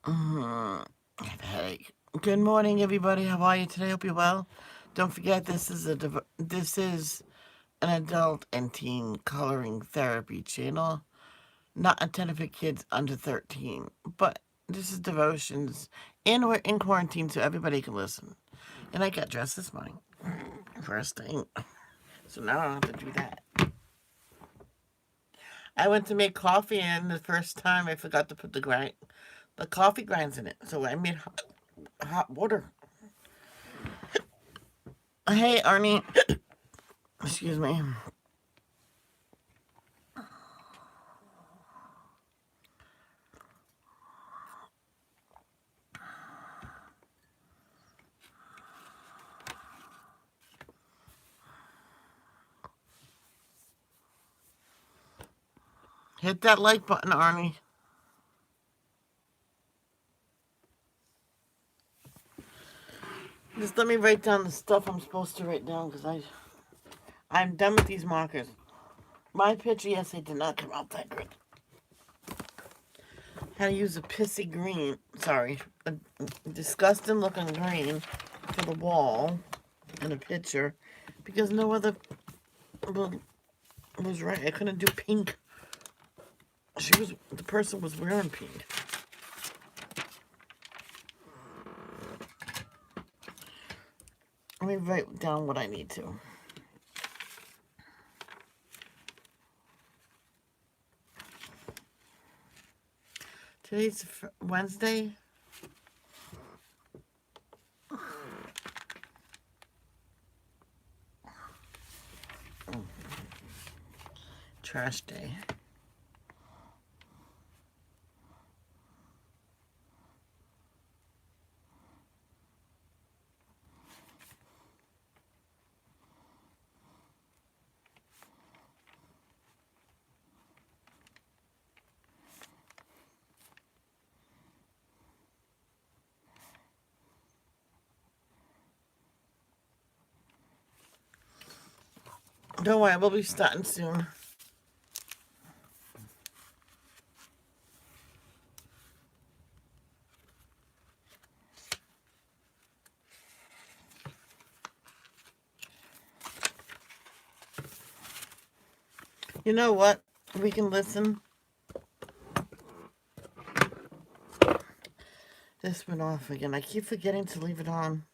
I have a headache. Good morning, everybody. How are you today? Hope you're well. Don't forget, this is an adult and teen coloring therapy channel, not intended for kids under 13. But this is devotions, and we're in quarantine, so everybody can listen. And I got dressed this morning, first thing, so now I don't have to do that. I went to make coffee, and the first time I forgot to put the coffee grinds in it, so I made hot water. Hey, Arnie. Excuse me. Hit that like button, Arnie. Just let me write down the stuff I'm supposed to write down because I'm done with these markers. My picture yesterday did not come out that good. Had to use a pissy green. Sorry, a disgusting looking green for the wall in a picture because no other was right. I couldn't do pink. The person was wearing pink. Let me write down what I need to. Today's Wednesday. Trash day. Don't worry, we'll be starting soon. You know what? We can listen. This went off again. I keep forgetting to leave it on.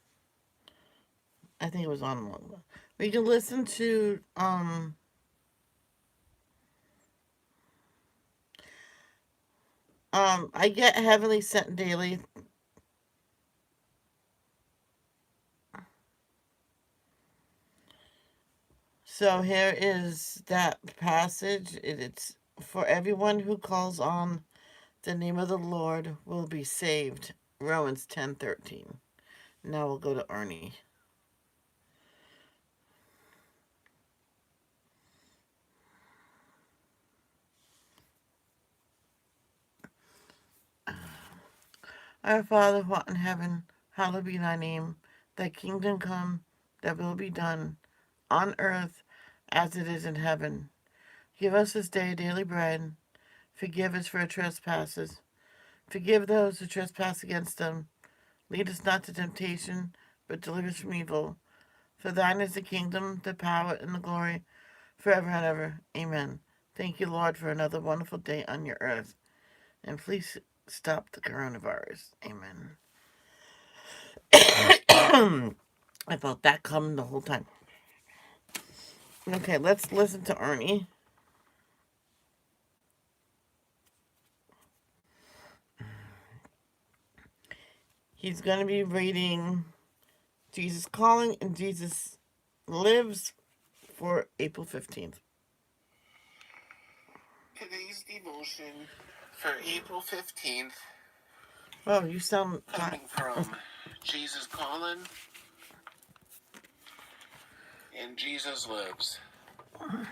I think it was on long. We can listen to I get heavily sent daily. So here is that passage. It's for everyone who calls on the name of the Lord will be saved. Romans 10:13. Now we'll go to Ernie. Our Father who art in heaven, hallowed be thy name. Thy kingdom come, thy will be done, on earth as it is in heaven. Give us this day daily bread. Forgive us for our trespasses. Forgive those who trespass against them. Lead us not to temptation, but deliver us from evil. For thine is the kingdom, the power, and the glory, forever and ever. Amen. Thank you, Lord, for another wonderful day on your earth. And please stop the coronavirus. Amen. I felt that coming the whole time. Okay, let's listen to Ernie. He's going to be reading Jesus Calling and Jesus Lives for April 15th. Today's devotion for April 15th. Oh, you sound coming from Jesus Calling and Jesus Lives. And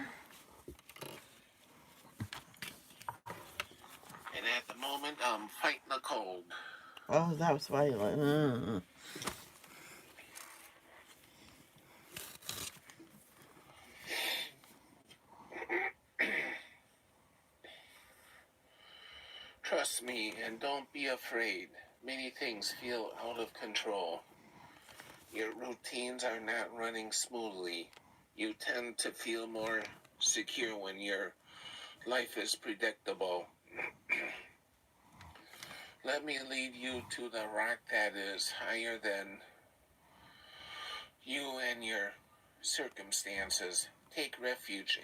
at the moment, I'm fighting a cold. Oh, that was why you like. Trust me and don't be afraid. Many things feel out of control. Your routines are not running smoothly. You tend to feel more secure when your life is predictable. Let me lead you to the rock that is higher than you and your circumstances. Take refuge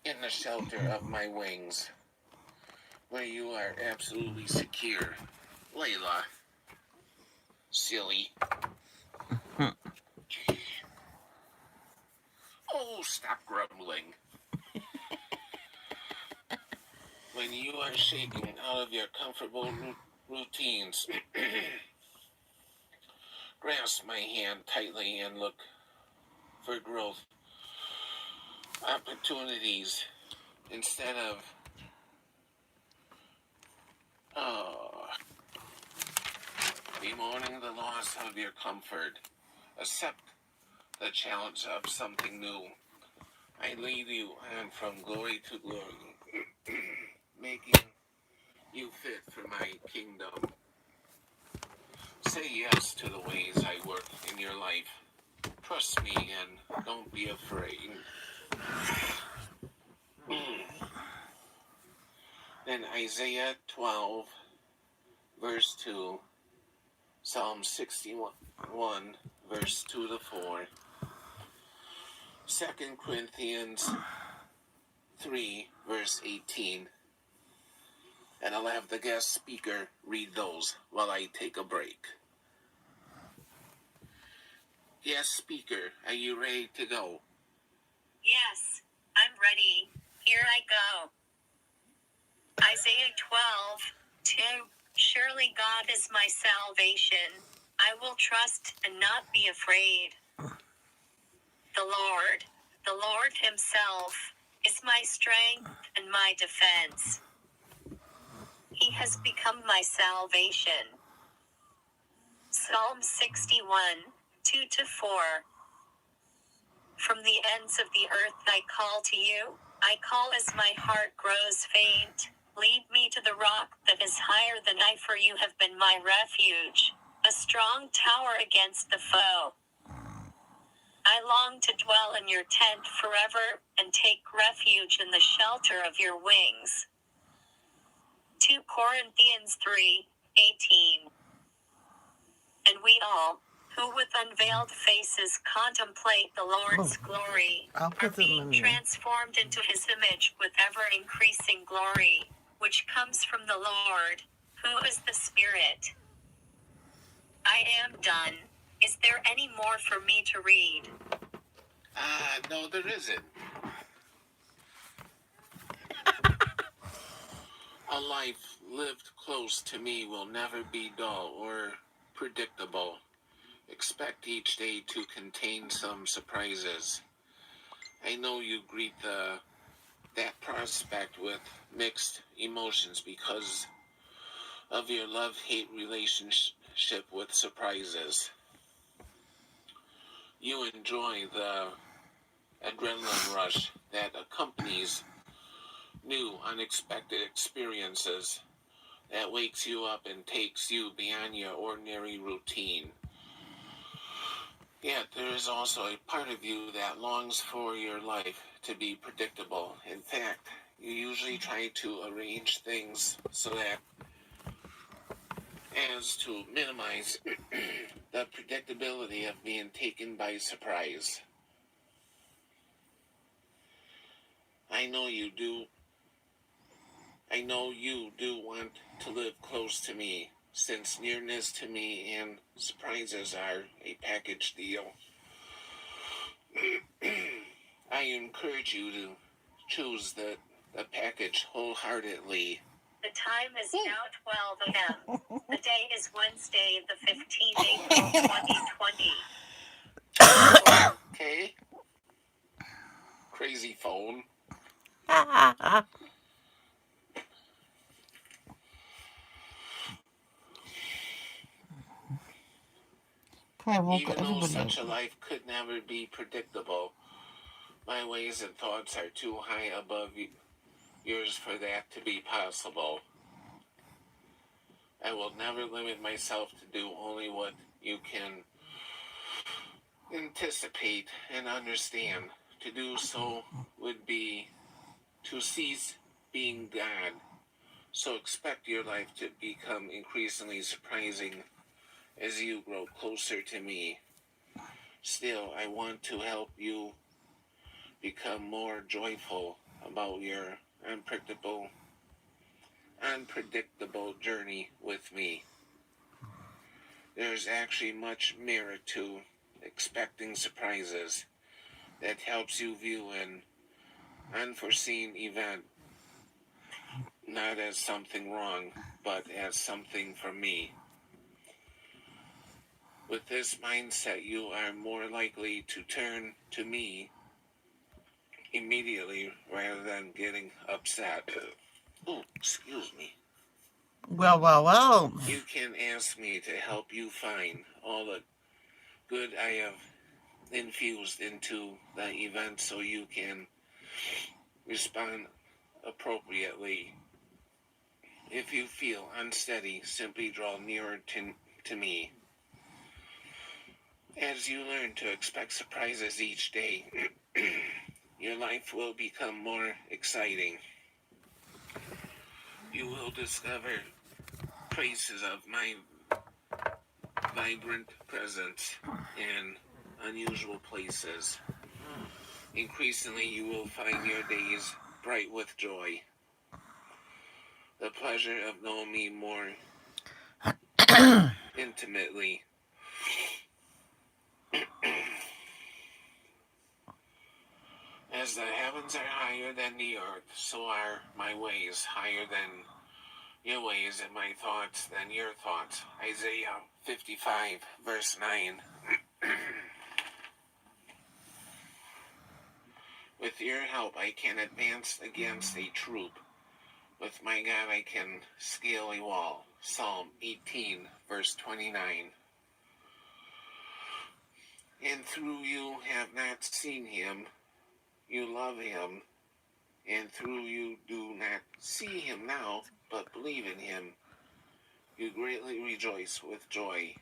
in the shelter of my wings, where you are absolutely secure. Layla. Silly. Oh, stop grumbling. When you are shaking out of your comfortable routines, grasp my hand tightly and look for growth opportunities instead of bemoaning the loss of your comfort. Accept the challenge of something new. I lead you on from glory to glory, making you fit for my kingdom. Say yes to the ways I work in your life. Trust me and don't be afraid. Then Isaiah 12, verse 2, Psalm 61, verse 2 to 4, 2 Corinthians 3, verse 18, and I'll have the guest speaker read those while I take a break. Guest speaker, are you ready to go? Yes, I'm ready. Here I go. Isaiah 12:2. Surely God is my salvation. I will trust and not be afraid. The Lord Himself, is my strength and my defense. He has become my salvation. Psalm 61:2 to 4. From the ends of the earth I call to you. I call as my heart grows faint. Lead me to the rock that is higher than I, for you have been my refuge, a strong tower against the foe. I long to dwell in your tent forever and take refuge in the shelter of your wings. 2 Corinthians 3:18. And we all, who with unveiled faces contemplate the Lord's glory, are being transformed into His image with ever-increasing glory, which comes from the Lord, who is the Spirit. I am done. Is there any more for me to read? No, there isn't. A life lived close to me will never be dull or predictable. Expect each day to contain some surprises. I know you greet that prospect with mixed emotions because of your love-hate relationship with surprises. You enjoy the adrenaline rush that accompanies new, unexpected experiences that wakes you up and takes you beyond your ordinary routine. Yet there is also a part of you that longs for your life to be predictable. In fact, you usually try to arrange things so that as to minimize the predictability of being taken by surprise. I know you do want to live close to me, since nearness to me and surprises are a package deal. I encourage you to choose the package wholeheartedly. The time is now 12 a.m. The day is Wednesday, the 15th April 2020. Okay? Crazy phone. Even though such a life could never be predictable, my ways and thoughts are too high above yours for that to be possible. I will never limit myself to do only what you can anticipate and understand. To do so would be to cease being God. So expect your life to become increasingly surprising as you grow closer to me. Still, I want to help you become more joyful about your unpredictable journey with me. There's actually much merit to expecting surprises that helps you view an unforeseen event not as something wrong, but as something from me. With this mindset, you are more likely to turn to me immediately rather than getting upset. Oh, excuse me. Well. You can ask me to help you find all the good I have infused into the event so you can respond appropriately. If you feel unsteady, simply draw nearer to me. As you learn to expect surprises each day, your life will become more exciting. You will discover traces of my vibrant presence in unusual places. Increasingly, you will find your days bright with joy. The pleasure of knowing me more intimately. As the heavens are higher than the earth, so are my ways higher than your ways, and my thoughts than your thoughts. Isaiah 55, verse 9. With your help, I can advance against a troop. With my God, I can scale a wall. Psalm 18, verse 29. And through you have not seen him, you love him, and through you do not see him now, but believe in him, you greatly rejoice with joy,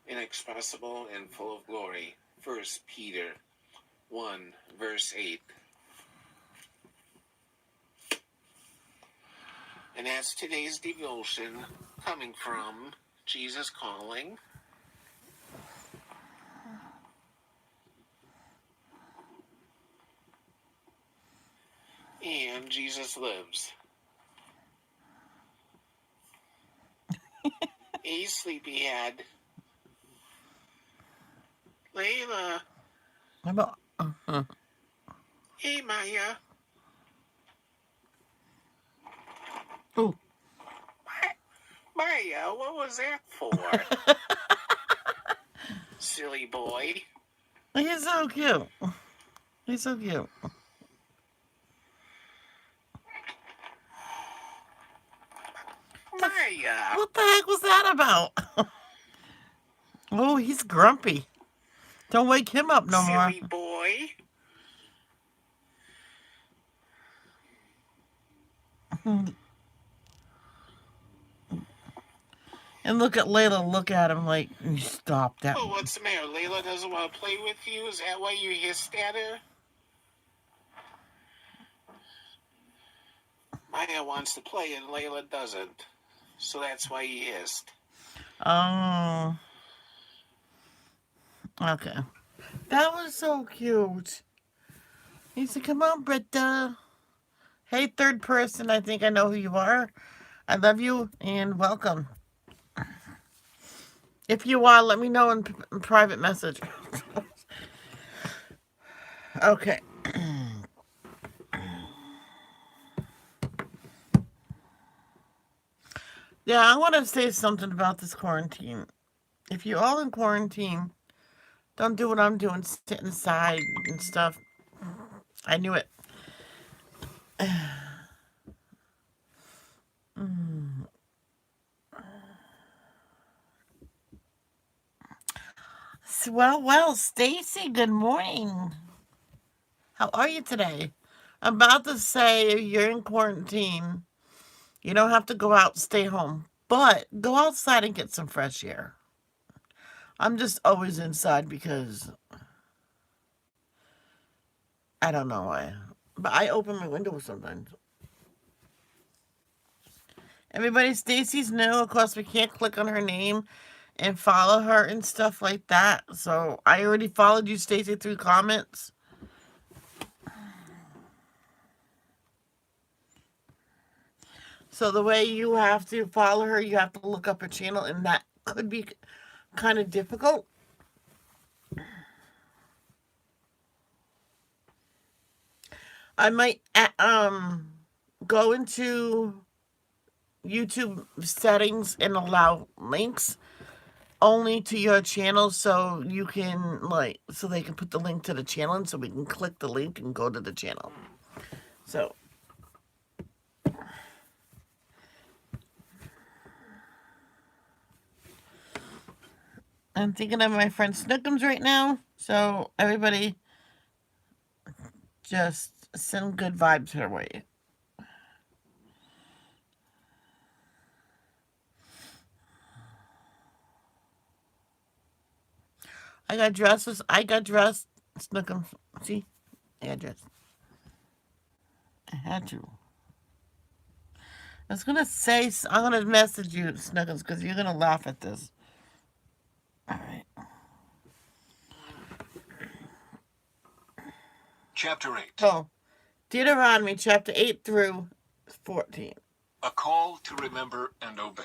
inexpressible and full of glory. 1 Peter 1, verse 8. And that's today's devotion coming from Jesus Calling. And Jesus Lives. Hey, sleepyhead. Layla. Hey, Maya. Oh. Maya, what was that for? Silly boy. He's so cute. He's so cute. Maya. What the heck was that about? Oh, he's grumpy. Don't wake him up no more. Silly boy. And look at Layla. Look at him like, stop that. Oh, what's the matter? Layla doesn't want to play with you? Is that why you hissed at her? Maya wants to play and Layla doesn't. So that's why he hissed. Oh. Okay. That was so cute. He said, come on, Britta. Hey, third person. I think I know who you are. I love you and welcome. If you are, let me know in private message. Okay. Yeah, I want to say something about this quarantine. If you're all in quarantine, don't do what I'm doing, sit inside and stuff. I knew it. Well, Stacy, good morning. How are you today? I'm about to say you're in quarantine. You don't have to go out, stay home. But go outside and get some fresh air. I'm just always inside because I don't know why. But I open my window sometimes. Everybody, Stacy's new. Of course, we can't click on her name and follow her and stuff like that. So I already followed you, Stacy, through comments. So the way you have to follow her, you have to look up her channel, and that could be kind of difficult. I might go into YouTube settings and allow links only to your channel, so you can so they can put the link to the channel, and so we can click the link and go to the channel. So I'm thinking of my friend Snookums right now. So everybody just send good vibes her way. I got dresses. I got dressed. Snookums. See? I got dressed. I had to. I was going to say, I'm going to message you, Snookums, because you're going to laugh at this. All right. Chapter 8. So, Deuteronomy chapter 8 through 14. A call to remember and obey.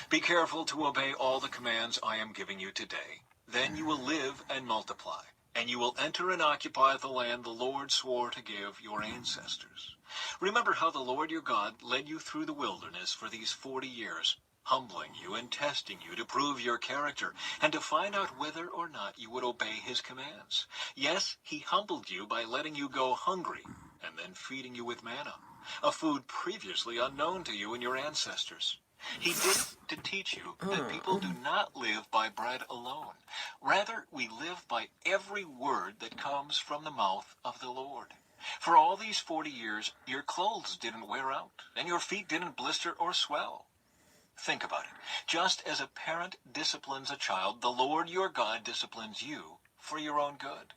Be careful to obey all the commands I am giving you today. Then you will live and multiply, and you will enter and occupy the land the Lord swore to give your ancestors. Remember how the Lord your God led you through the wilderness for these 40 years, humbling you and testing you to prove your character, and to find out whether or not you would obey his commands. Yes, he humbled you by letting you go hungry, and then feeding you with manna, a food previously unknown to you and your ancestors. He did it to teach you that people do not live by bread alone. Rather, we live by every word that comes from the mouth of the Lord. For all these 40 years, your clothes didn't wear out, and your feet didn't blister or swell. Think about it. Just as a parent disciplines a child, the Lord your God disciplines you for your own good.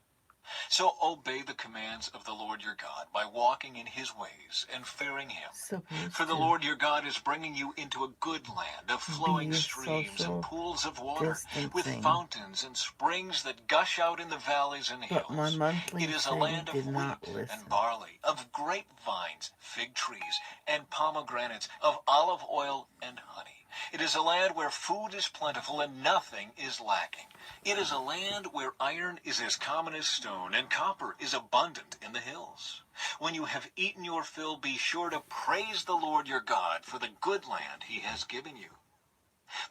So obey the commands of the Lord your God by walking in his ways and fearing him. For the Lord your God is bringing you into a good land of flowing streams and pools of water, with fountains and springs that gush out in the valleys and hills. It is a land of wheat and barley, of grapevines, fig trees, and pomegranates, of olive oil and honey. It is a land where food is plentiful and nothing is lacking. It is a land where iron is as common as stone and copper is abundant in the hills. When you have eaten your fill, be sure to praise the Lord your God for the good land he has given you.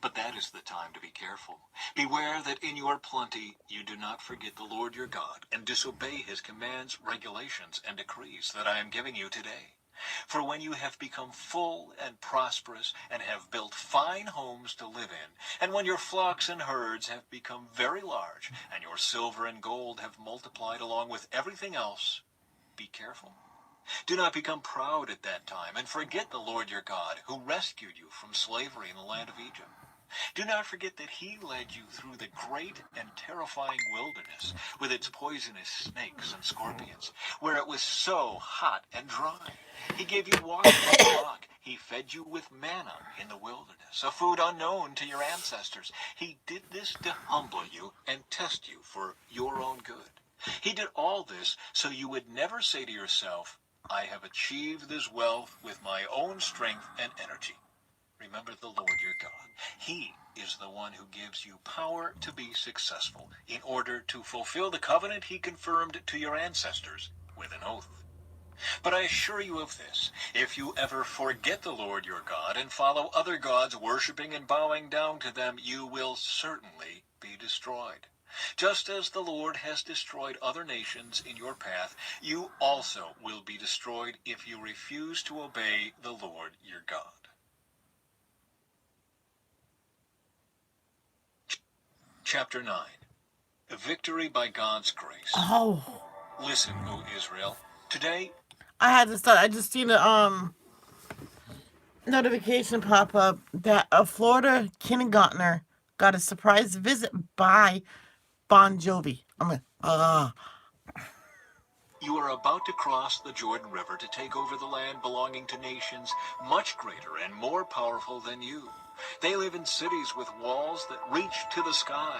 But that is the time to be careful. Beware that in your plenty you do not forget the Lord your God and disobey his commands, regulations, and decrees that I am giving you today. For when you have become full and prosperous and have built fine homes to live in, and when your flocks and herds have become very large, and your silver and gold have multiplied along with everything else, be careful. Do not become proud at that time and forget the Lord your God, who rescued you from slavery in the land of Egypt. Do not forget that he led you through the great and terrifying wilderness with its poisonous snakes and scorpions, where it was so hot and dry. He gave you water from the rock. He fed you with manna in the wilderness, a food unknown to your ancestors. He did this to humble you and test you for your own good. He did all this so you would never say to yourself, I have achieved this wealth with my own strength and energy. Remember the Lord your God. He is the one who gives you power to be successful in order to fulfill the covenant he confirmed to your ancestors with an oath. But I assure you of this, if you ever forget the Lord your God and follow other gods, worshiping and bowing down to them, you will certainly be destroyed. Just as the Lord has destroyed other nations in your path, you also will be destroyed if you refuse to obey the Lord your God. Chapter 9. Victory by God's grace. Oh. Listen, O Israel. Today I had to start. I just seen a notification pop up that a Florida kindergartner got a surprise visit by Bon Jovi. I'm like, You are about to cross the Jordan River to take over the land belonging to nations much greater and more powerful than you. They live in cities with walls that reach to the sky.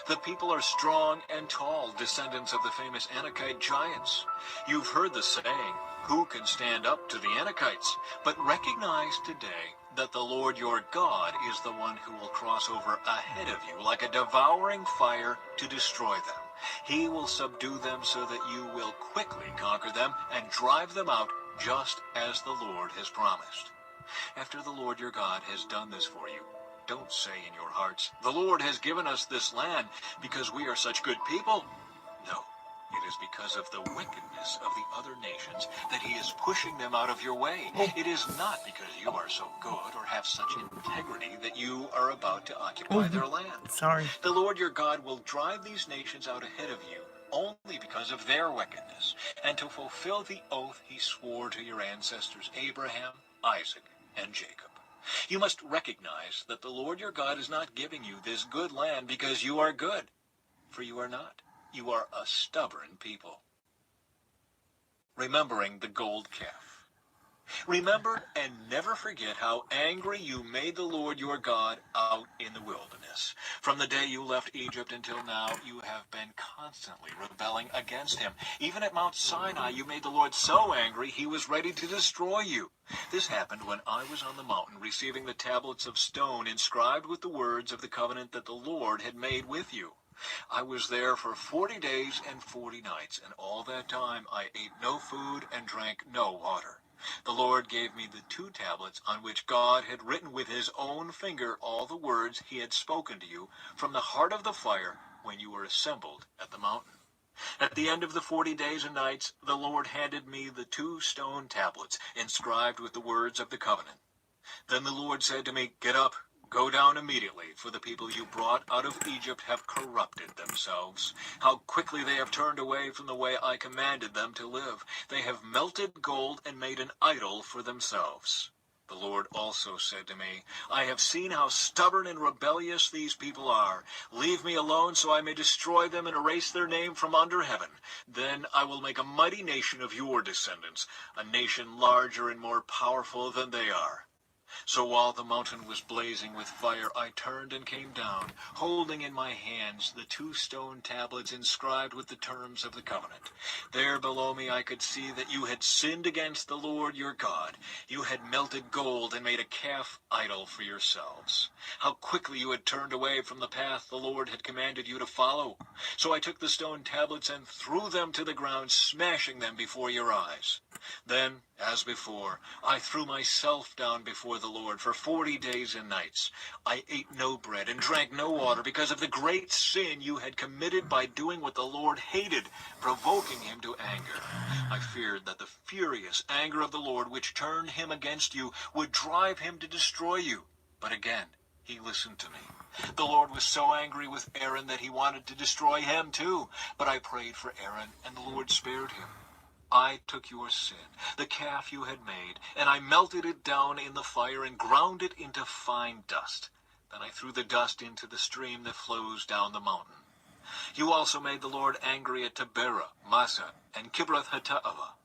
The people are strong and tall, descendants of the famous Anakite giants. You've heard the saying, who can stand up to the Anakites? But recognize today that the Lord your God is the one who will cross over ahead of you like a devouring fire to destroy them. He will subdue them so that you will quickly conquer them and drive them out just as the Lord has promised. After the Lord your God has done this for you, don't say in your hearts, the Lord has given us this land because we are such good people. No, it is because of the wickedness of the other nations that he is pushing them out of your way. It is not because you are so good or have such integrity that you are about to occupy their land. sorry. The Lord your God will drive these nations out ahead of you only because of their wickedness, and to fulfill the oath he swore to your ancestors Abraham, Isaac, and Jacob. You must recognize that the Lord your God is not giving you this good land because you are good, for you are not. You are a stubborn people. Remembering the gold calf. Remember and never forget how angry you made the Lord your God out in the wilderness. From the day you left Egypt until now, you have been constantly rebelling against him. Even at Mount Sinai, you made the Lord so angry he was ready to destroy you. This happened when I was on the mountain receiving the tablets of stone inscribed with the words of the covenant that the Lord had made with you. I was there for 40 days and 40 nights, and all that time I ate no food and drank no water. The Lord gave me the 2 tablets on which God had written with his own finger all the words he had spoken to you from the heart of the fire when you were assembled at the mountain. At the end of the 40 days and nights, the Lord handed me the 2 stone tablets inscribed with the words of the covenant. Then the Lord said to me, get up. Go down immediately, for the people you brought out of Egypt have corrupted themselves. How quickly they have turned away from the way I commanded them to live. They have melted gold and made an idol for themselves. The Lord also said to me, I have seen how stubborn and rebellious these people are. Leave me alone so I may destroy them and erase their name from under heaven. Then I will make a mighty nation of your descendants, a nation larger and more powerful than they are. So while the mountain was blazing with fire, I turned and came down, holding in my hands the 2 stone tablets inscribed with the terms of the covenant. There below me I could see that you had sinned against the Lord your God. You had melted gold and made a calf idol for yourselves. How quickly you had turned away from the path the Lord had commanded you to follow. So I took the stone tablets and threw them to the ground, smashing them before your eyes. Then, as before, I threw myself down before the Lord for 40 days and nights. I ate no bread and drank no water because of the great sin you had committed by doing what the Lord hated, provoking him to anger. I feared that the furious anger of the Lord, which turned him against you, would drive him to destroy you. But again, he listened to me. The Lord was so angry with Aaron that he wanted to destroy him too. But I prayed for Aaron, and the Lord spared him. I took your sin, the calf you had made, and I melted it down in the fire and ground it into fine dust. Then I threw the dust into the stream that flows down the mountain. You also made the Lord angry at Taberah, Massa, and Kibroth-Hattaavah.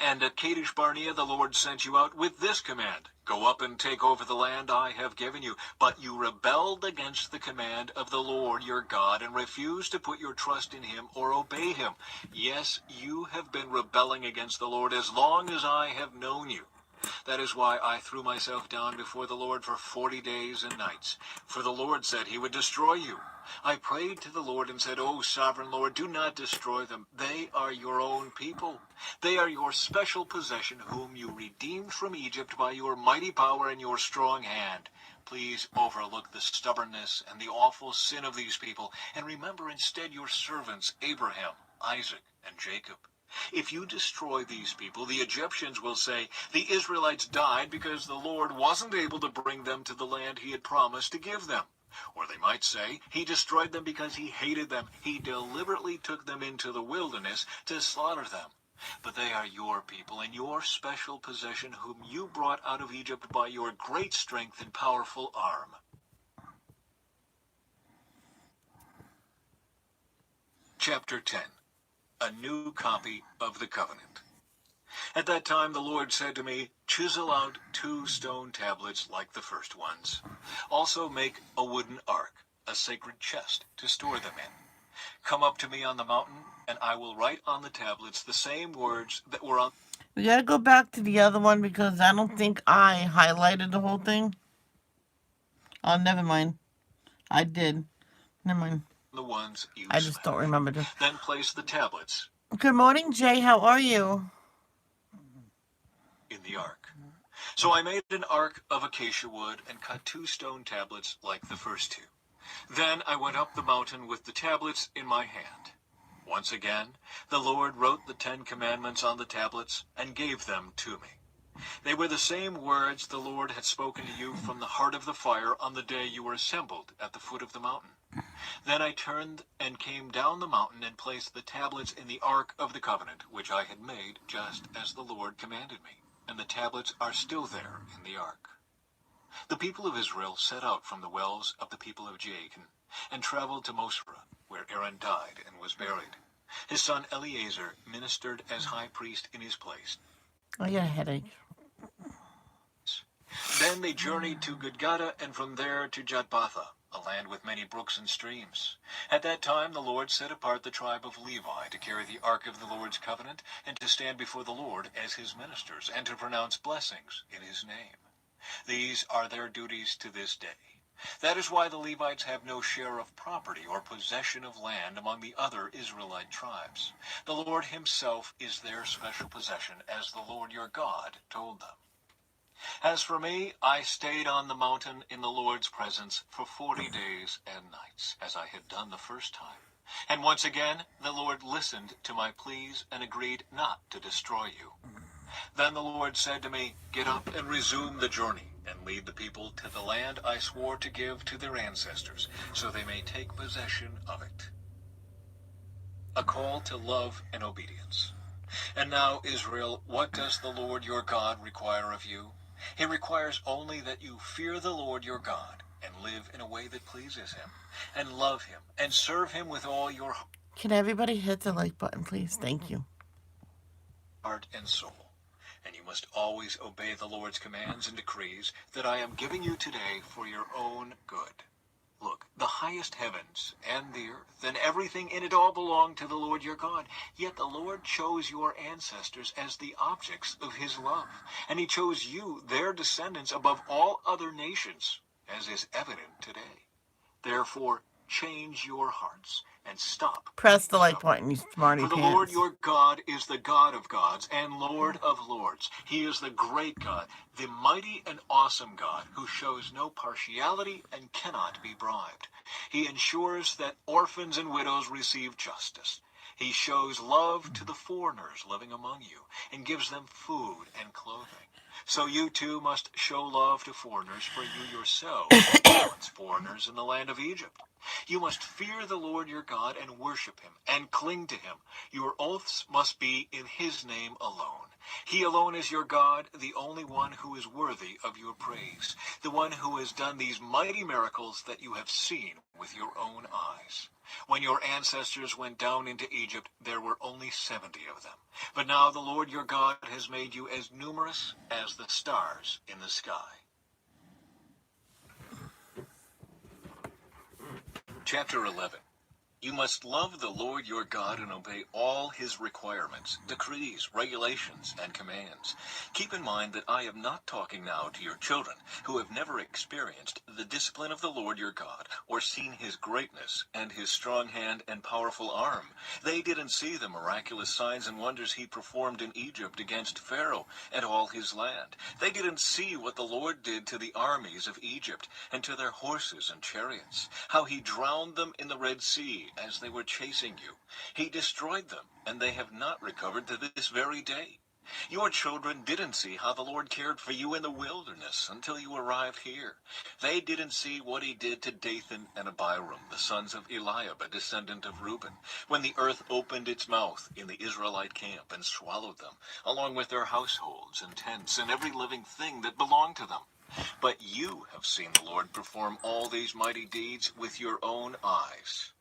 And at Kadesh Barnea the Lord sent you out with this command, go up and take over the land I have given you. But you rebelled against the command of the Lord your God and refused to put your trust in him or obey him. Yes, you have been rebelling against the Lord as long as I have known you. That is why I threw myself down before the Lord for 40 days and nights. For the Lord said he would destroy you. I prayed to the Lord and said, O sovereign Lord, do not destroy them. They are your own people. They are your special possession, whom you redeemed from Egypt by your mighty power and your strong hand. Please overlook the stubbornness and the awful sin of these people, and remember instead your servants Abraham, Isaac, and Jacob. If you destroy these people, the Egyptians will say, the Israelites died because the Lord wasn't able to bring them to the land he had promised to give them. Or they might say, he destroyed them because he hated them. He deliberately took them into the wilderness to slaughter them. But they are your people and your special possession, whom you brought out of Egypt by your great strength and powerful arm. Chapter 10. A new copy of the covenant. At that time the Lord said to me, chisel out 2 stone tablets like the first ones. Also make a wooden ark, a sacred chest to store them in. Come up to me on the mountain, and I will write on the tablets the same words that were on... We gotta go back to the other one because I don't think I highlighted the whole thing. Oh, never mind. I did. Never mind. the ones you I just don't remember them. Then place the tablets Good morning, Jay. How are you? in the ark. So I made an ark of acacia wood and cut 2 stone tablets like the first 2. Then I went up the mountain with the tablets in my hand. Once again, the Lord wrote the 10 commandments on the tablets and gave them to me. They were the same words the Lord had spoken to you from the heart of the fire on the day you were assembled at the foot of the mountain. Then I turned and came down the mountain and placed the tablets in the ark of the covenant, which I had made just as the Lord commanded me. And the tablets are still there in the ark. The people of Israel set out from the wells of the people of Jacob and traveled to Mosra, where Aaron died and was buried. His son Eleazar ministered as high priest in his place. I got a headache. Then they journeyed to Gudgodah and from there to Jotbatha, a land with many brooks and streams. At that time the Lord set apart the tribe of Levi to carry the ark of the Lord's covenant and to stand before the Lord as his ministers and to pronounce blessings in his name. These are their duties to this day. That is why the Levites have no share of property or possession of land among the other Israelite tribes. The Lord himself is their special possession, as the Lord your God told them. As for me, I stayed on the mountain in the Lord's presence for 40 days and nights, as I had done the first time. And once again, the Lord listened to my pleas and agreed not to destroy you. Then the Lord said to me, get up and resume the journey, and lead the people to the land I swore to give to their ancestors, so they may take possession of it. A call to love and obedience. And now, Israel, what does the Lord your God require of you? He requires only that you fear the Lord your God, and live in a way that pleases him, and love him, and serve him with all your Can everybody hit the like button, please? Thank you. heart and soul. And you must always obey the Lord's commands and decrees that I am giving you today for your own good. Look, the highest heavens and the earth and everything in it all belong to the Lord your God. Yet the Lord chose your ancestors as the objects of his love, and he chose you, their descendants, above all other nations, as is evident today. Therefore, change your hearts and stop. Press the like button, you smarty For the Lord pants. your God is the God of gods and Lord of lords. He is the great God, the mighty and awesome God, who shows no partiality and cannot be bribed. He ensures that orphans and widows receive justice. He shows love to the foreigners living among you and gives them food and clothing. So you too must show love to foreigners, for you yourselves were once foreigners in the land of Egypt. You must fear the Lord your God and worship him and cling to him. Your oaths must be in his name alone. He alone is your God, the only one who is worthy of your praise, the one who has done these mighty miracles that you have seen with your own eyes. When your ancestors went down into Egypt, there were only 70 of them. But now the Lord your God has made you as numerous as the stars in the sky. Chapter 11. You must love the Lord your God and obey all his requirements, decrees, regulations, and commands. Keep in mind that I am not talking now to your children, who have never experienced the discipline of the Lord your God, or seen his greatness and his strong hand and powerful arm. They didn't see the miraculous signs and wonders he performed in Egypt against Pharaoh and all his land. They didn't see what the Lord did to the armies of Egypt and to their horses and chariots, how he drowned them in the Red Sea as they were chasing you. He destroyed them, and they have not recovered to this very day. Your children didn't see how the Lord cared for you in the wilderness until you arrived here. They didn't see what he did to Dathan and Abiram, the sons of Eliab, a descendant of Reuben, when the earth opened its mouth in the Israelite camp and swallowed them, along with their households and tents and every living thing that belonged to them. But you have seen the Lord perform all these mighty deeds with your own eyes.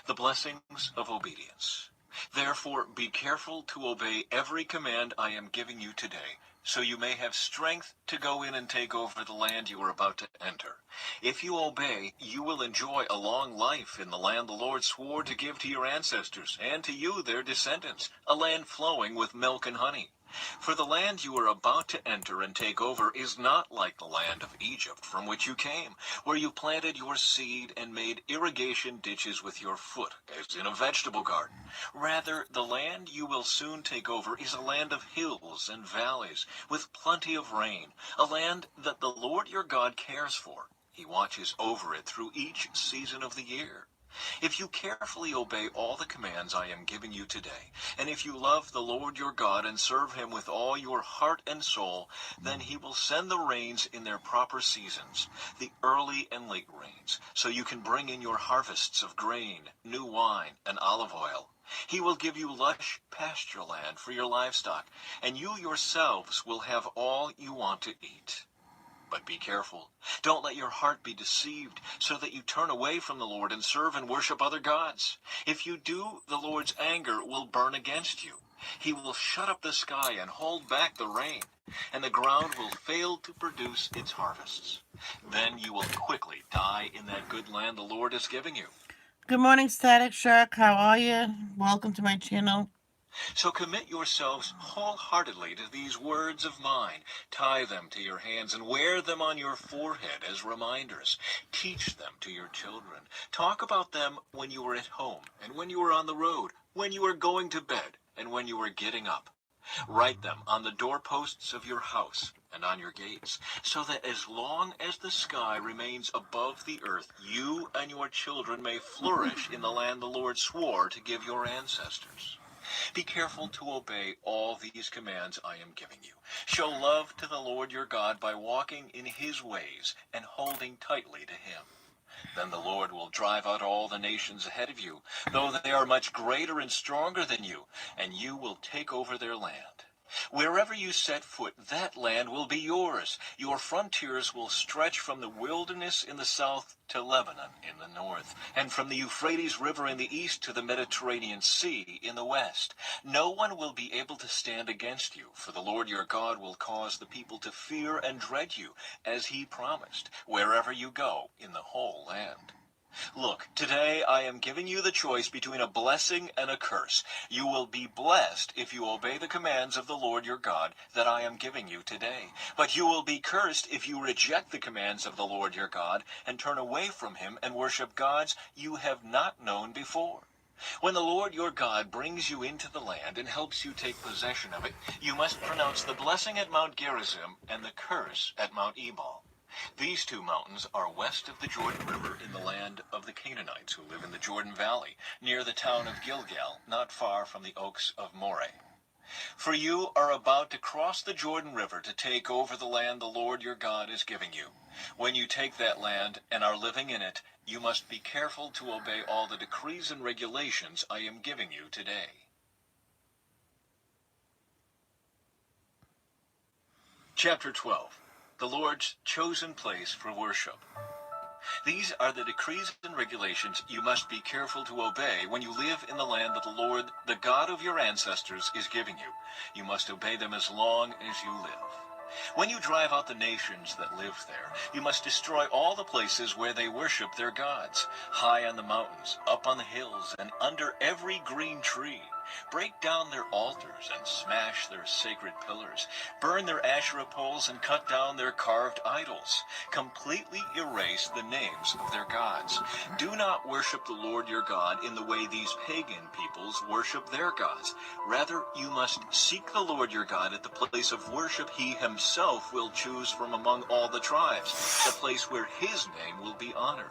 The blessings of obedience. Therefore, be careful to obey every command I am giving you today, so you may have strength to go in and take over the land you are about to enter. If you obey, you will enjoy a long life in the land the Lord swore to give to your ancestors, and to you, their descendants, a land flowing with milk and honey. For the land you are about to enter and take over is not like the land of Egypt from which you came, where you planted your seed and made irrigation ditches with your foot, as in a vegetable garden. Rather, the land you will soon take over is a land of hills and valleys, with plenty of rain, a land that the Lord your God cares for. He watches over it through each season of the year. If you carefully obey all the commands I am giving you today, and if you love the Lord your God and serve him with all your heart and soul, then he will send the rains in their proper seasons, the early and late rains, so you can bring in your harvests of grain, new wine, and olive oil. He will give you lush pasture land for your livestock, and you yourselves will have all you want to eat. But be careful. Don't let your heart be deceived, so that you turn away from the Lord and serve and worship other gods. If you do, the Lord's anger will burn against you. He will shut up the sky and hold back the rain, and the ground will fail to produce its harvests. Then you will quickly die in that good land the Lord is giving you. Good morning, Static Shark. How are you? Welcome to my channel. So commit yourselves wholeheartedly to these words of mine. Tie them to your hands and wear them on your forehead as reminders. Teach them to your children. Talk about them when you are at home and when you are on the road, when you are going to bed and when you are getting up. Write them on the doorposts of your house and on your gates, so that as long as the sky remains above the earth, you and your children may flourish in the land the Lord swore to give your ancestors. Be careful to obey all these commands I am giving you. Show love to the Lord your God by walking in his ways and holding tightly to him. Then the Lord will drive out all the nations ahead of you, though they are much greater and stronger than you, and you will take over their land. Wherever you set foot, that land will be yours. Your frontiers will stretch from the wilderness in the south to Lebanon in the north, and from the Euphrates River in the east to the Mediterranean Sea in the west. No one will be able to stand against you, for the Lord your God will cause the people to fear and dread you, as he promised, wherever you go in the whole land. Look, today I am giving you the choice between a blessing and a curse. You will be blessed if you obey the commands of the Lord your God that I am giving you today. But you will be cursed if you reject the commands of the Lord your God and turn away from him and worship gods you have not known before. When the Lord your God brings you into the land and helps you take possession of it, you must pronounce the blessing at Mount Gerizim and the curse at Mount Ebal. These two mountains are west of the Jordan River in the land of the Canaanites who live in the Jordan Valley, near the town of Gilgal, not far from the oaks of Moreh. For you are about to cross the Jordan River to take over the land the Lord your God is giving you. When you take that land and are living in it, you must be careful to obey all the decrees and regulations I am giving you today. Chapter 12. The Lord's chosen place for worship. These are the decrees and regulations you must be careful to obey when you live in the land that the Lord, the God of your ancestors, is giving you. You must obey them as long as you live. When you drive out the nations that live there, you must destroy all the places where they worship their gods, high on the mountains, up on the hills, and under every green tree. Break down their altars and smash their sacred pillars. Burn their Asherah poles and cut down their carved idols. Completely erase the names of their gods. Do not worship the Lord your God in the way these pagan peoples worship their gods. Rather, you must seek the Lord your God at the place of worship he himself will choose from among all the tribes, the place where his name will be honored.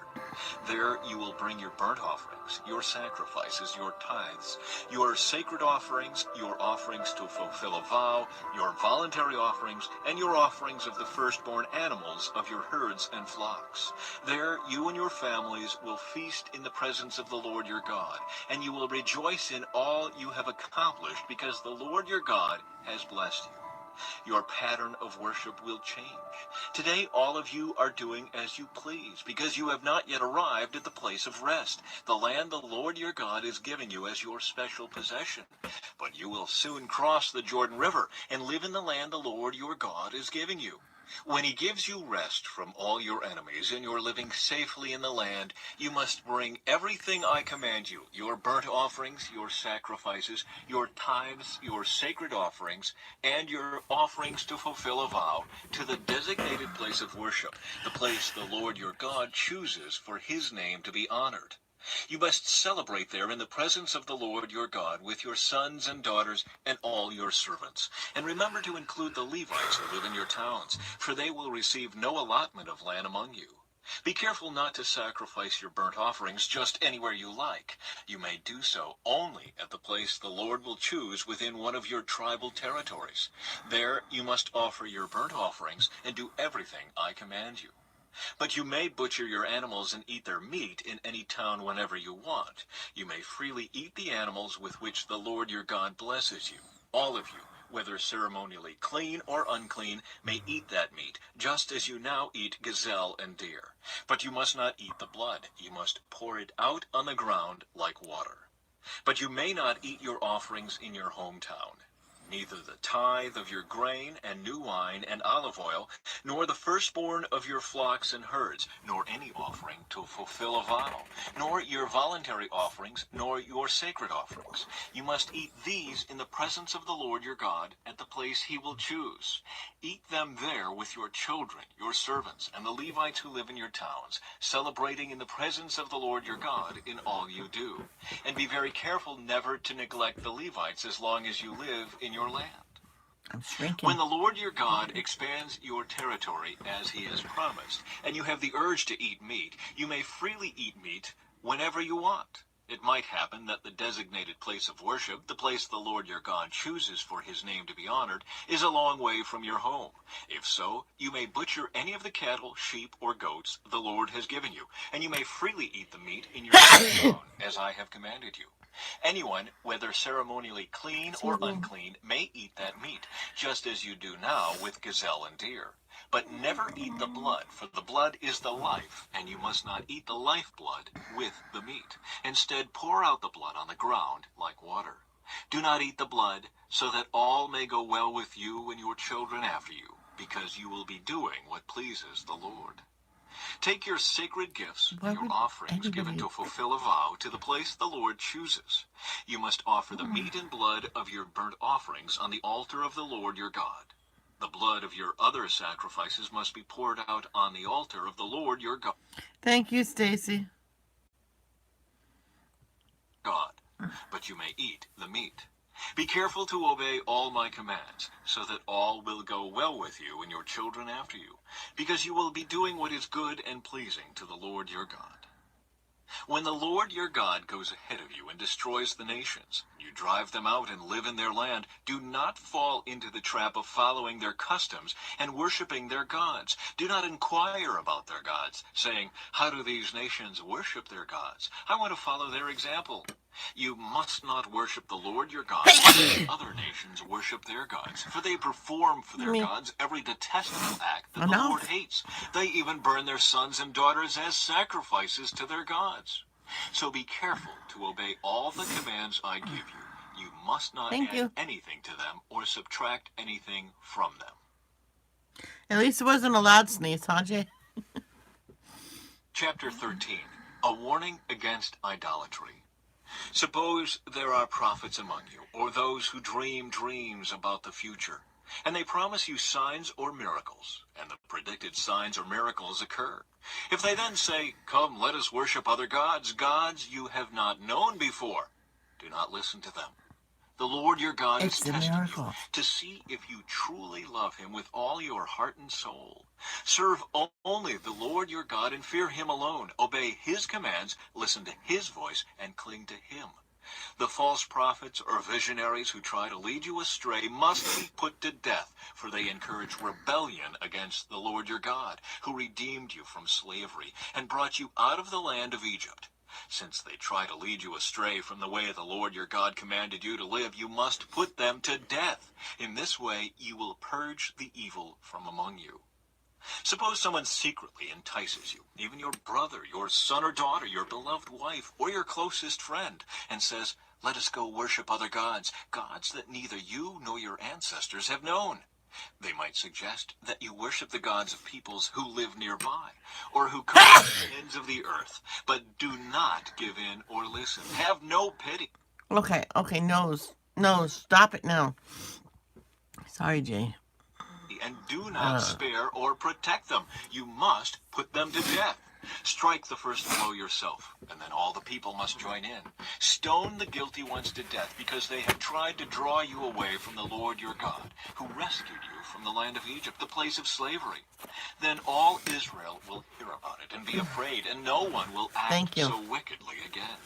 There you will bring your burnt offerings, your sacrifices, your tithes, your sacred offerings, your offerings to fulfill a vow, your voluntary offerings, and your offerings of the firstborn animals of your herds and flocks. There you and your families will feast in the presence of the Lord your God, and you will rejoice in all you have accomplished, because the Lord your God has blessed you. Your pattern of worship will change. Today all of you are doing as you please, because you have not yet arrived at the place of rest, the land the Lord your God is giving you as your special possession. But you will soon cross the Jordan River and live in the land the Lord your God is giving you. When he gives you rest from all your enemies and you're living safely in the land, you must bring everything I command you, your burnt offerings, your sacrifices, your tithes, your sacred offerings, and your offerings to fulfill a vow, to the designated place of worship, the place the Lord your God chooses for his name to be honored. You must celebrate there in the presence of the Lord your God with your sons and daughters and all your servants. And remember to include the Levites who live in your towns, for they will receive no allotment of land among you. Be careful not to sacrifice your burnt offerings just anywhere you like. You may do so only at the place the Lord will choose within one of your tribal territories. There you must offer your burnt offerings and do everything I command you. But you may butcher your animals and eat their meat in any town whenever you want. You may freely eat the animals with which the Lord your God blesses you. All of you, whether ceremonially clean or unclean, may eat that meat, just as you now eat gazelle and deer. But you must not eat the blood. You must pour it out on the ground like water. But you may not eat your offerings in your hometown. Neither the tithe of your grain and new wine and olive oil, nor the firstborn of your flocks and herds, nor any offering to fulfill a vow, nor your voluntary offerings, nor your sacred offerings. You must eat these in the presence of the Lord your God at the place he will choose. Eat them there with your children, your servants, and the Levites who live in your towns, celebrating in the presence of the Lord your God in all you do. And be very careful never to neglect the Levites as long as you live in your land. I'm shrinking. When the Lord your God expands your territory as he has promised, and you have the urge to eat meat, you may freely eat meat whenever you want. It might happen that the designated place of worship, the place the Lord your God chooses for his name to be honored, is a long way from your home. If so, you may butcher any of the cattle, sheep, or goats the Lord has given you, and you may freely eat the meat in your hometown, as I have commanded you. Anyone, whether ceremonially clean or unclean, may eat that meat, just as you do now with gazelle and deer. But never eat the blood, for the blood is the life, and you must not eat the lifeblood with the meat. Instead, pour out the blood on the ground like water. Do not eat the blood, so that all may go well with you and your children after you, because you will be doing what pleases the Lord. Take your sacred gifts, Why your would offerings given anybody- to fulfill a vow, to the place the Lord chooses. You must offer the meat and blood of your burnt offerings on the altar of the Lord your God. The blood of your other sacrifices must be poured out on the altar of the Lord your Thank you, Stacy. God, but you may eat the meat. Be careful to obey all my commands, so that all will go well with you and your children after you, because you will be doing what is good and pleasing to the Lord your God. When the Lord your God goes ahead of you and destroys the nations, you drive them out and live in their land, do not fall into the trap of following their customs and worshiping their gods. Do not inquire about their gods, saying, "How do these nations worship their gods? I want to follow their example." You must not worship the Lord your God as other nations worship their gods, for they perform for their gods every detestable act that the Enough. Lord hates. They even burn their sons and daughters as sacrifices to their gods. So be careful to obey all the commands I give you. You must not Thank add you. anything to them or subtract anything from them. At least it wasn't a loud sneeze, huh, Jay? Chapter 13. A warning against idolatry. Suppose there are prophets among you, or those who dream dreams about the future, and they promise you signs or miracles, and the predicted signs or miracles occur. If they then say, "Come, let us worship other gods, gods you have not known before," do not listen to them. The Lord your God is It's a testing you miracle. to see if you truly love him with all your heart and soul. Serve only the Lord your God and fear him alone. Obey his commands, listen to his voice, and cling to him. The false prophets or visionaries who try to lead you astray must be put to death, for they encourage rebellion against the Lord your God, who redeemed you from slavery and brought you out of the land of Egypt. Since they try to lead you astray from the way the Lord your God commanded you to live, you must put them to death. In this way you will purge the evil from among you. Suppose someone secretly entices you, even your brother, your son or daughter, your beloved wife, or your closest friend, and says, "Let us go worship other gods, gods that neither you nor your ancestors have known." They might suggest that you worship the gods of peoples who live nearby, or who come from the ends of the earth, but do not give in or listen. Have no pity. Okay, nose. Stop it now. Sorry, Jay. And do not spare or protect them. You must put them to death. Strike the first blow yourself, and then all the people must join in. Stone the guilty ones to death, because they have tried to draw you away from the Lord your God, who rescued you from the land of Egypt, the place of slavery. Then all Israel will hear about it and be afraid, and no one will act so wickedly again.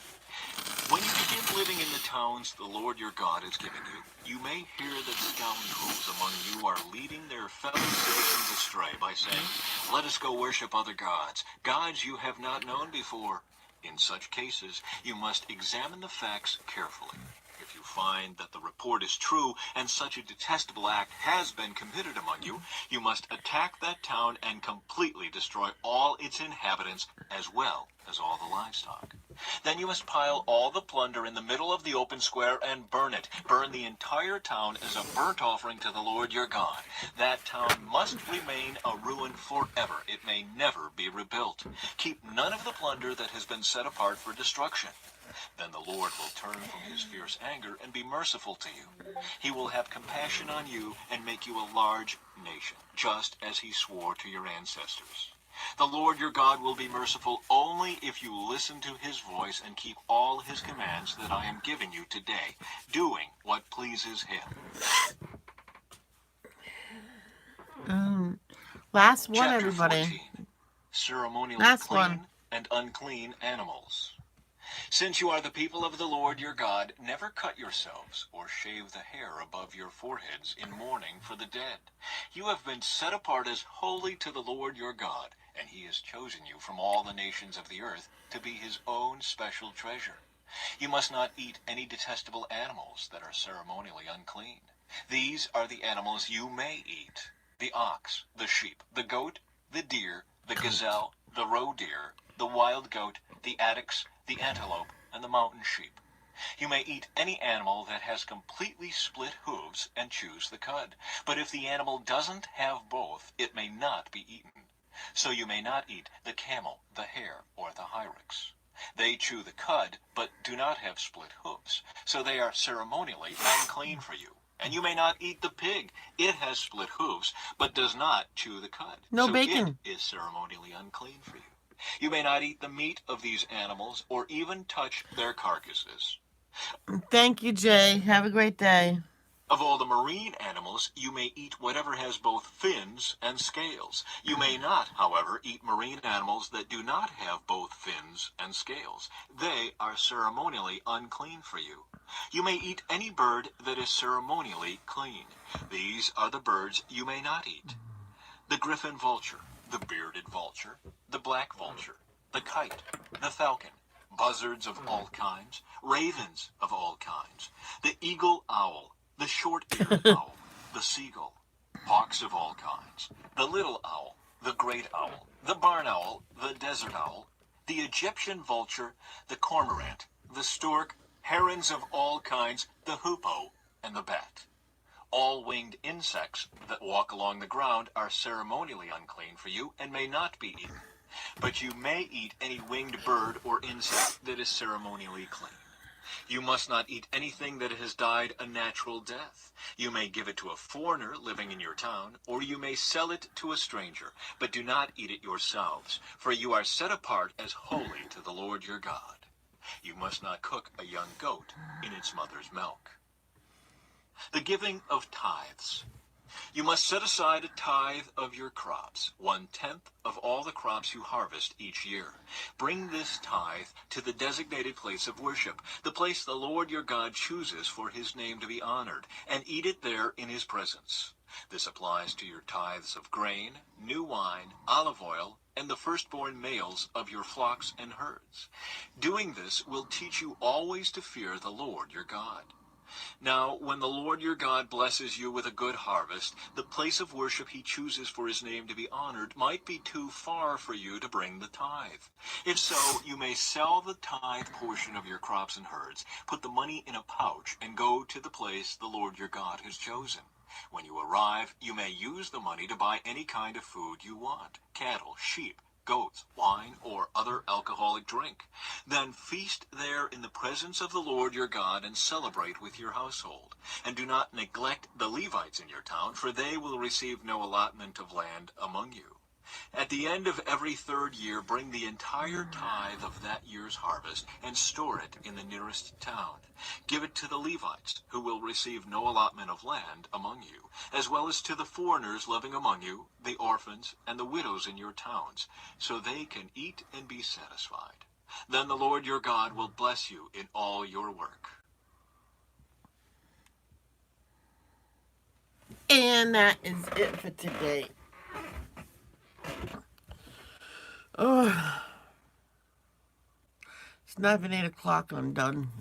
When you begin living in the towns the Lord your God has given you, you may hear that scoundrels among you are leading their fellow citizens astray by saying, "Let us go worship other gods, gods you have not known before." In such cases, you must examine the facts carefully. If you find that the report is true and such a detestable act has been committed among you, you must attack that town and completely destroy all its inhabitants as well as all the livestock. Then you must pile all the plunder in the middle of the open square and burn it. Burn the entire town as a burnt offering to the Lord your God. That town must remain a ruin forever. It may never be rebuilt. Keep none of the plunder that has been set apart for destruction. Then the Lord will turn from his fierce anger and be merciful to you. He will have compassion on you and make you a large nation, just as he swore to your ancestors. The Lord your God will be merciful only if you listen to his voice and keep all his commands that I am giving you today, doing what pleases him. Last one, Chapter everybody. 14. Ceremonially Last clean one. and unclean animals. Since you are the people of the Lord your God, never cut yourselves or shave the hair above your foreheads in mourning for the dead. You have been set apart as holy to the Lord your God, and he has chosen you from all the nations of the earth to be his own special treasure. You must not eat any detestable animals that are ceremonially unclean. These are the animals you may eat: the ox, the sheep, the goat, the deer, the gazelle, the roe deer, the wild goat, the addax, the antelope, and the mountain sheep. You may eat any animal that has completely split hooves and chews the cud. But if the animal doesn't have both, it may not be eaten. So you may not eat the camel, the hare, or the hyrax. They chew the cud, but do not have split hooves, so they are ceremonially unclean for you. And you may not eat the pig. It has split hooves, but does not chew the cud. No so bacon. It is ceremonially unclean for you. You may not eat the meat of these animals or even touch their carcasses. Thank you, Jay. Have a great day. Of all the marine animals, you may eat whatever has both fins and scales. You may not, however, eat marine animals that do not have both fins and scales. They are ceremonially unclean for you. You may eat any bird that is ceremonially clean. These are the birds you may not eat: the griffin vulture, the bearded vulture, the black vulture, the kite, the falcon, buzzards of all kinds, ravens of all kinds, the eagle owl, the short-eared owl, the seagull, hawks of all kinds, the little owl, the great owl, the barn owl, the desert owl, the Egyptian vulture, the cormorant, the stork, herons of all kinds, the hoopoe, and the bat. All winged insects that walk along the ground are ceremonially unclean for you and may not be eaten. But you may eat any winged bird or insect that is ceremonially clean. You must not eat anything that has died a natural death. You may give it to a foreigner living in your town, or you may sell it to a stranger, but do not eat it yourselves, for you are set apart as holy to the Lord your God. You must not cook a young goat in its mother's milk. The giving of tithes. You must set aside a tithe of your crops, 1/10 of all the crops you harvest each year. Bring this tithe to the designated place of worship, the place the Lord your God chooses for his name to be honored, and eat it there in his presence. This applies to your tithes of grain, new wine, olive oil, and the firstborn males of your flocks and herds. Doing this will teach you always to fear the Lord your God. Now, when the Lord your God blesses you with a good harvest, the place of worship he chooses for his name to be honored might be too far for you to bring the tithe. If so, you may sell the tithe portion of your crops and herds, put the money in a pouch, and go to the place the Lord your God has chosen. When you arrive, you may use the money to buy any kind of food you want: cattle, sheep, goats, wine, or other alcoholic drink. Then feast there in the presence of the Lord your God and celebrate with your household. And do not neglect the Levites in your town, for they will receive no allotment of land among you. At the end of every third year, bring the entire tithe of that year's harvest and store it in the nearest town. Give it to the Levites, who will receive no allotment of land among you, as well as to the foreigners living among you, the orphans, and the widows in your towns, so they can eat and be satisfied. Then the Lord your God will bless you in all your work. And that is it for today. Oh, it's not even 8 o'clock and I'm done.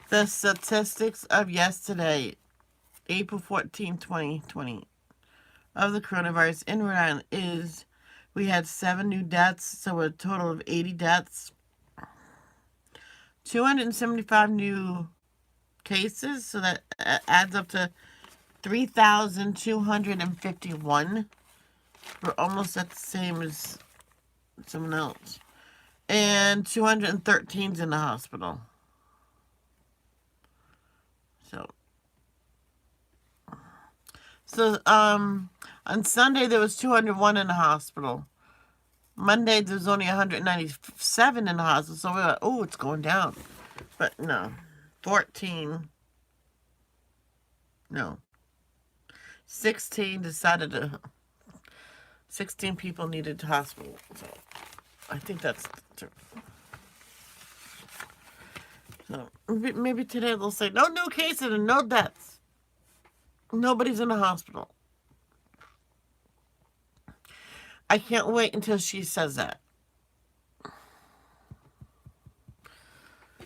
The statistics of yesterday, April 14, 2020, of the coronavirus in Rhode Island is we had 7 new deaths, so a total of 80 deaths. 275 new cases, so that adds up to 3,251. We're almost at the same as someone else. And 213's in the hospital. So on Sunday there was 201 in the hospital. Monday there was only 197 in the hospital. So we were like, oh, it's going down. But no. 16 decided to, 16 people needed the hospital. So I think that's true. So maybe today they'll say no new cases and no deaths. Nobody's in the hospital. I can't wait until she says that.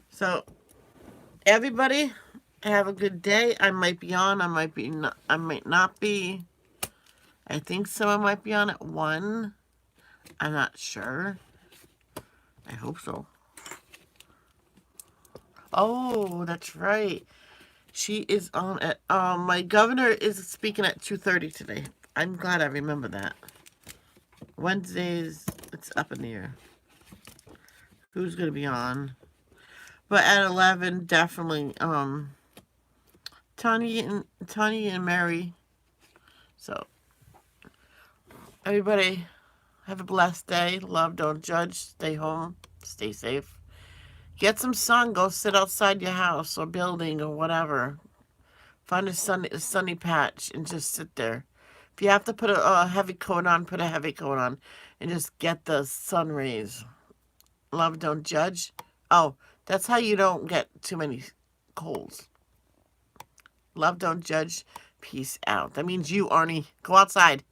So, everybody, have a good day. I might be on. I might not be. I think someone might be on at 1. I'm not sure. I hope so. Oh, that's right. She is on at, my governor is speaking at 2:30 today. I'm glad I remember that. Wednesdays, it's up in the air. Who's going to be on? But at 11, definitely, Tanya and Mary. So, everybody, have a blessed day. Love, don't judge. Stay home. Stay safe. Get some sun. Go sit outside your house or building or whatever. Find a sunny patch and just sit there. If you have to put a heavy coat on, put a heavy coat on. And just get the sun rays. Love, don't judge. Oh, that's how you don't get too many colds. Love, don't judge. Peace out. That means you, Arnie. Go outside.